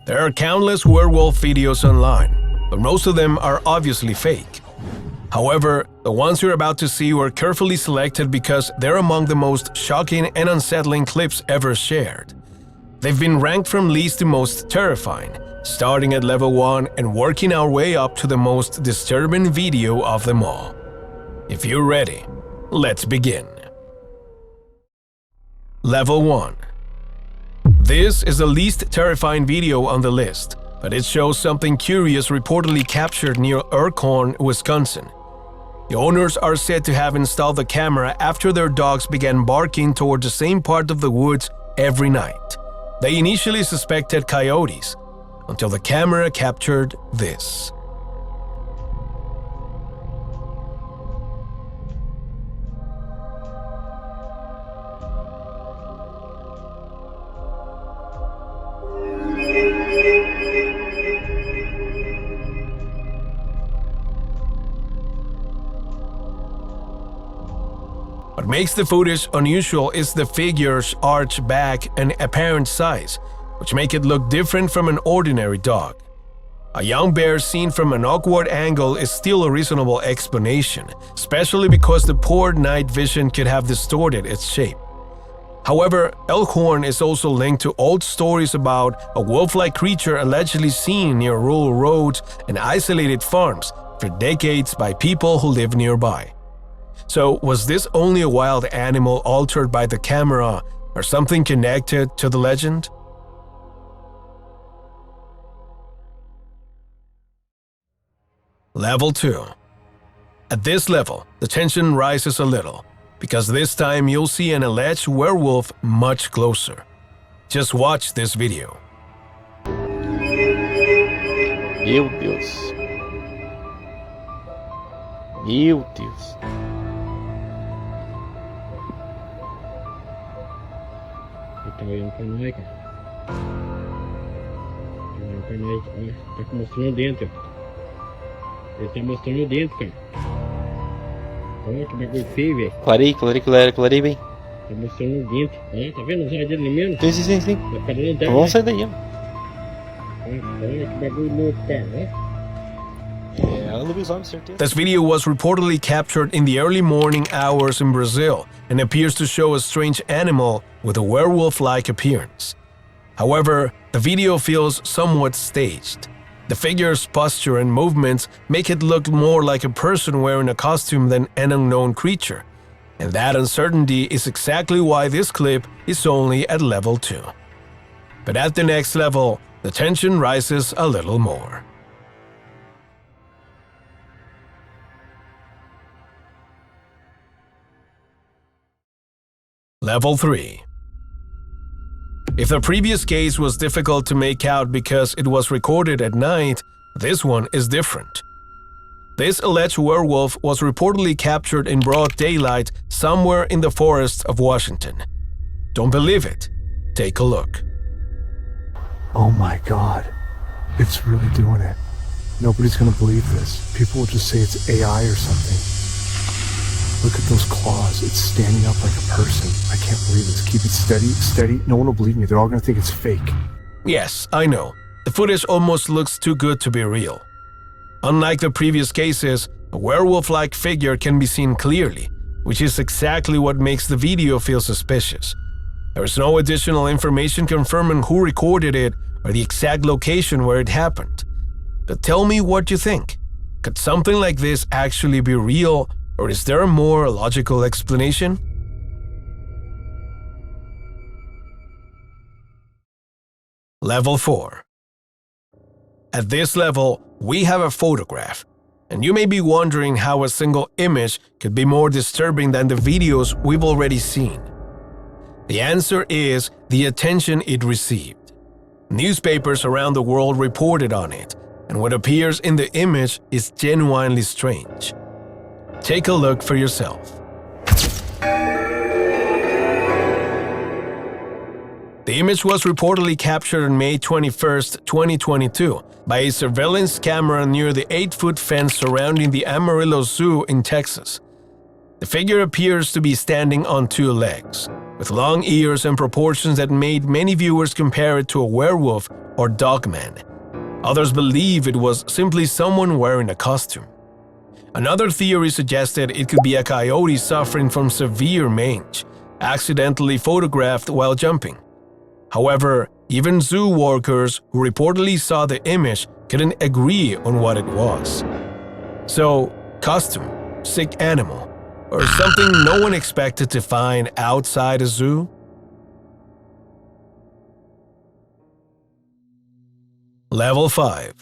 There are countless werewolf videos online, but most of them are obviously fake. However, the ones you're about to see were carefully selected because they're among the most shocking and unsettling clips ever shared. They've been ranked from least to most terrifying, starting at level 1 and working our way up to the most disturbing video of them all. If you're ready, let's begin. Level 1. This is the least terrifying video on the list, but it shows something curious reportedly captured near Elkhorn, Wisconsin. The owners are said to have installed the camera after their dogs began barking toward the same part of the woods every night. They initially suspected coyotes, until the camera captured this. What makes the footage unusual is the figure's arched back and apparent size, which make it look different from an ordinary dog. A young bear seen from an awkward angle is still a reasonable explanation, especially because the poor night vision could have distorted its shape. However, Elkhorn is also linked to old stories about a wolf-like creature allegedly seen near rural roads and isolated farms for decades by people who live nearby. So, was this only a wild animal altered by the camera, or something connected to the legend? Level 2. At this level, the tension rises a little, because this time you'll see an alleged werewolf much closer. Just watch this video. Meu Deus. Meu Deus. Tá olhando pra nós, cara. Tá olhando pra nós, olha. Tá mostrando o dente, ó. Ele tá mostrando o dente, cara. Olha que bagulho feio, velho. Clarei bem. Tá mostrando o dente. Olha, tá vendo os olhos dele mesmo? Sim. Tá parando dela. Vamos sair daí, ó. Olha que bagulho louco, cara. Olha. This video was reportedly captured in the early morning hours in Brazil and appears to show a strange animal with a werewolf-like appearance. However, the video feels somewhat staged. The figure's posture and movements make it look more like a person wearing a costume than an unknown creature. And that uncertainty is exactly why this clip is only at level 2. But at the next level, the tension rises a little more. Level 3. If the previous case was difficult to make out because it was recorded at night, this one is different. This alleged werewolf was reportedly captured in broad daylight somewhere in the forests of Washington. Don't believe it? Take a look. Oh my God, it's really doing it. Nobody's gonna believe this. People will just say it's AI or something. Look at those claws. It's standing up like a person. I can't believe this. Keep it steady. No one will believe me. They're all gonna think it's fake. Yes, I know. The footage almost looks too good to be real. Unlike the previous cases, a werewolf-like figure can be seen clearly, which is exactly what makes the video feel suspicious. There is no additional information confirming who recorded it or the exact location where it happened. But tell me what you think. Could something like this actually be real, or is there a more logical explanation? Level 4. At this level, we have a photograph, and you may be wondering how a single image could be more disturbing than the videos we've already seen. The answer is the attention it received. Newspapers around the world reported on it, and what appears in the image is genuinely strange. Take a look for yourself. The image was reportedly captured on May 21, 2022, by a surveillance camera near the 8-foot fence surrounding the Amarillo Zoo in Texas. The figure appears to be standing on 2 legs, with long ears and proportions that made many viewers compare it to a werewolf or dogman. Others believe it was simply someone wearing a costume. Another theory suggested it could be a coyote suffering from severe mange, accidentally photographed while jumping. However, even zoo workers who reportedly saw the image couldn't agree on what it was. So, costume, sick animal, or something no one expected to find outside a zoo? Level 5.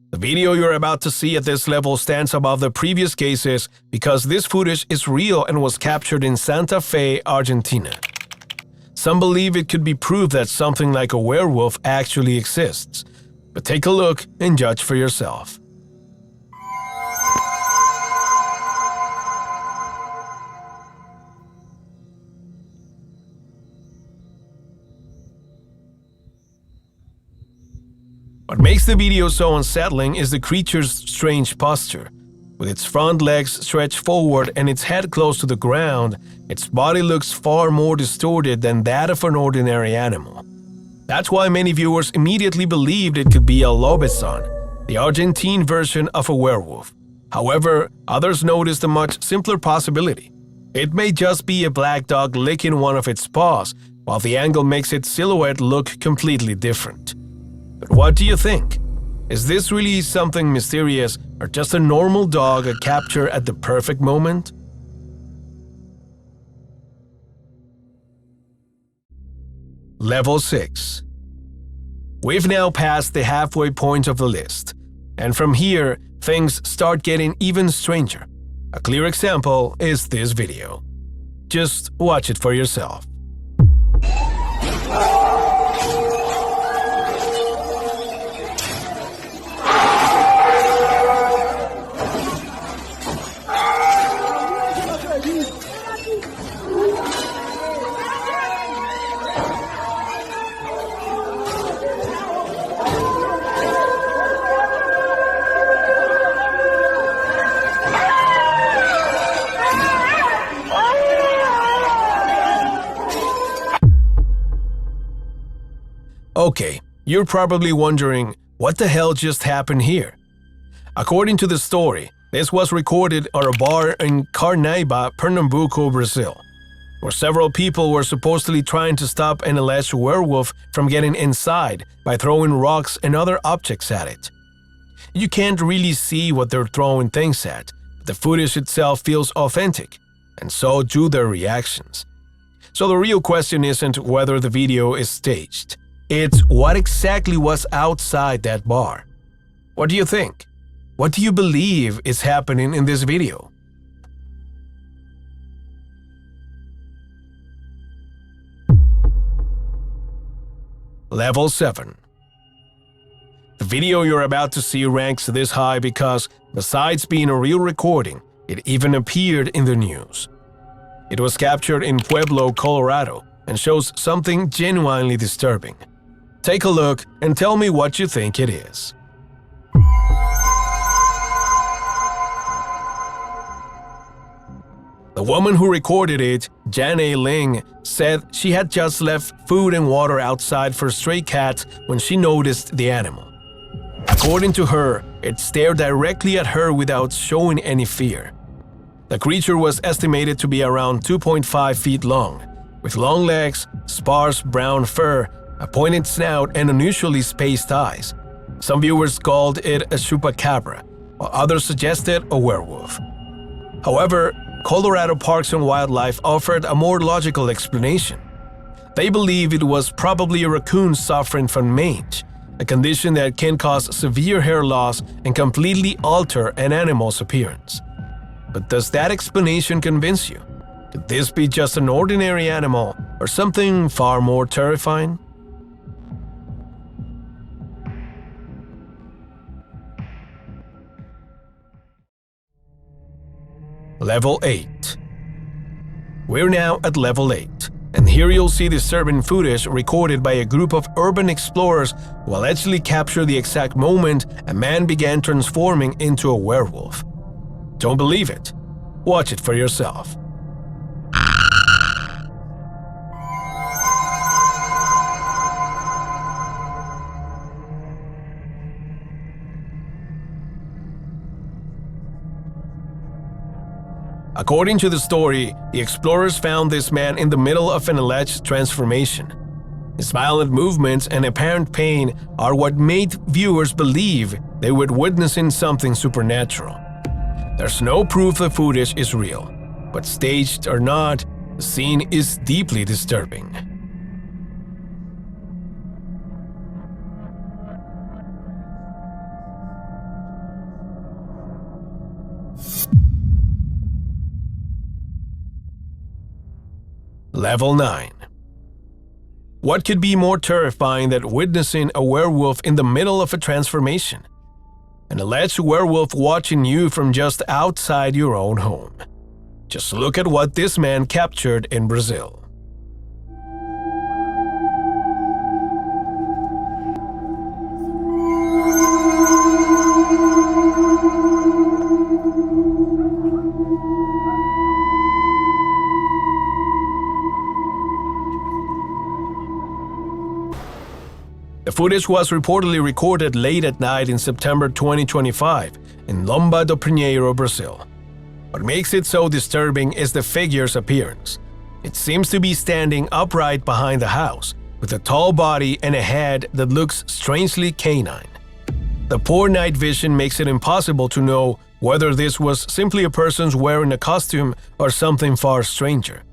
The video you're about to see at this level stands above the previous cases because this footage is real and was captured in Santa Fe, Argentina. Some believe it could be proof that something like a werewolf actually exists, but take a look and judge for yourself. What makes the video so unsettling is the creature's strange posture. With its front legs stretched forward and its head close to the ground, its body looks far more distorted than that of an ordinary animal. That's why many viewers immediately believed it could be a lobezon, the Argentine version of a werewolf. However, others noticed a much simpler possibility. It may just be a black dog licking one of its paws, while the angle makes its silhouette look completely different. But what do you think? Is this really something mysterious or just a normal dog captured at the perfect moment? Level 6. We've now passed the halfway point of the list, and from here, things start getting even stranger. A clear example is this video. Just watch it for yourself. Okay, you're probably wondering, what the hell just happened here? According to the story, this was recorded at a bar in Carnaíba, Pernambuco, Brazil, where several people were supposedly trying to stop an alleged werewolf from getting inside by throwing rocks and other objects at it. You can't really see what they're throwing things at, but the footage itself feels authentic, and so do their reactions. So the real question isn't whether the video is staged. It's what exactly was outside that bar. What do you think? What do you believe is happening in this video? Level 7. The video you're about to see ranks this high because, besides being a real recording, it even appeared in the news. It was captured in Pueblo, Colorado, and shows something genuinely disturbing. Take a look and tell me what you think it is. The woman who recorded it, Janae Ling, said she had just left food and water outside for stray cats when she noticed the animal. According to her, it stared directly at her without showing any fear. The creature was estimated to be around 2.5 feet long, with long legs, sparse brown fur, a pointed snout, and unusually spaced eyes. Some viewers called it a chupacabra, while others suggested a werewolf. However, Colorado Parks and Wildlife offered a more logical explanation. They believe it was probably a raccoon suffering from mange, a condition that can cause severe hair loss and completely alter an animal's appearance. But does that explanation convince you? Could this be just an ordinary animal or something far more terrifying? Level 8. We're now at Level 8, and here you'll see disturbing footage recorded by a group of urban explorers who allegedly captured the exact moment a man began transforming into a werewolf. Don't believe it? Watch it for yourself. According to the story, the explorers found this man in the middle of an alleged transformation. His violent movements and apparent pain are what made viewers believe they were witnessing something supernatural. There's no proof the footage is real, but staged or not, the scene is deeply disturbing. Level 9. What could be more terrifying than witnessing a werewolf in the middle of a transformation? An alleged werewolf watching you from just outside your own home. Just look at what this man captured in Brazil. The footage was reportedly recorded late at night in September 2025 in Lomba do Pinheiro, Brazil. What makes it so disturbing is the figure's appearance. It seems to be standing upright behind the house, with a tall body and a head that looks strangely canine. The poor night vision makes it impossible to know whether this was simply a person wearing a costume or something far stranger.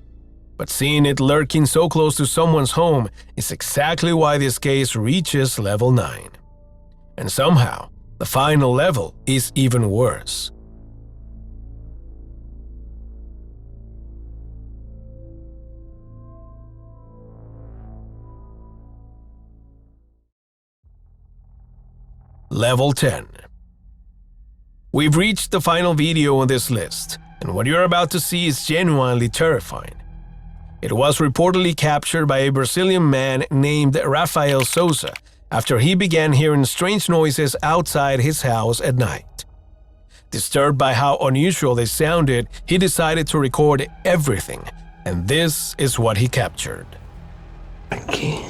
But seeing it lurking so close to someone's home is exactly why this case reaches level 9. And somehow, the final level is even worse. Level 10. We've reached the final video on this list, and what you're about to see is genuinely terrifying. It was reportedly captured by a Brazilian man named Rafael Souza after he began hearing strange noises outside his house at night. Disturbed by how unusual they sounded, he decided to record everything, and this is what he captured. Aqui.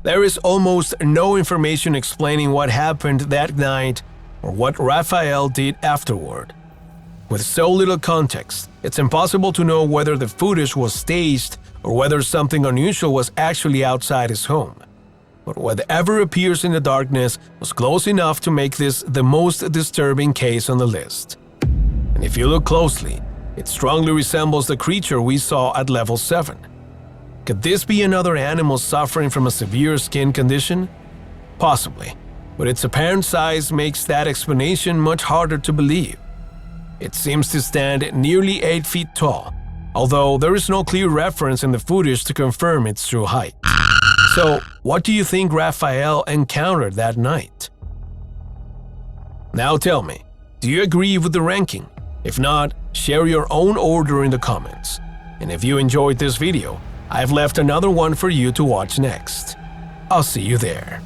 There is almost no information explaining what happened that night or what Rafael did afterward. With so little context, it's impossible to know whether the footage was staged or whether something unusual was actually outside his home. But whatever appears in the darkness was close enough to make this the most disturbing case on the list. And if you look closely, it strongly resembles the creature we saw at level 7. Could this be another animal suffering from a severe skin condition? Possibly, but its apparent size makes that explanation much harder to believe. It seems to stand nearly 8 feet tall, although there is no clear reference in the footage to confirm its true height. So, what do you think Rafael encountered that night? Now tell me, do you agree with the ranking? If not, share your own order in the comments. And if you enjoyed this video, I've left another one for you to watch next. I'll see you there.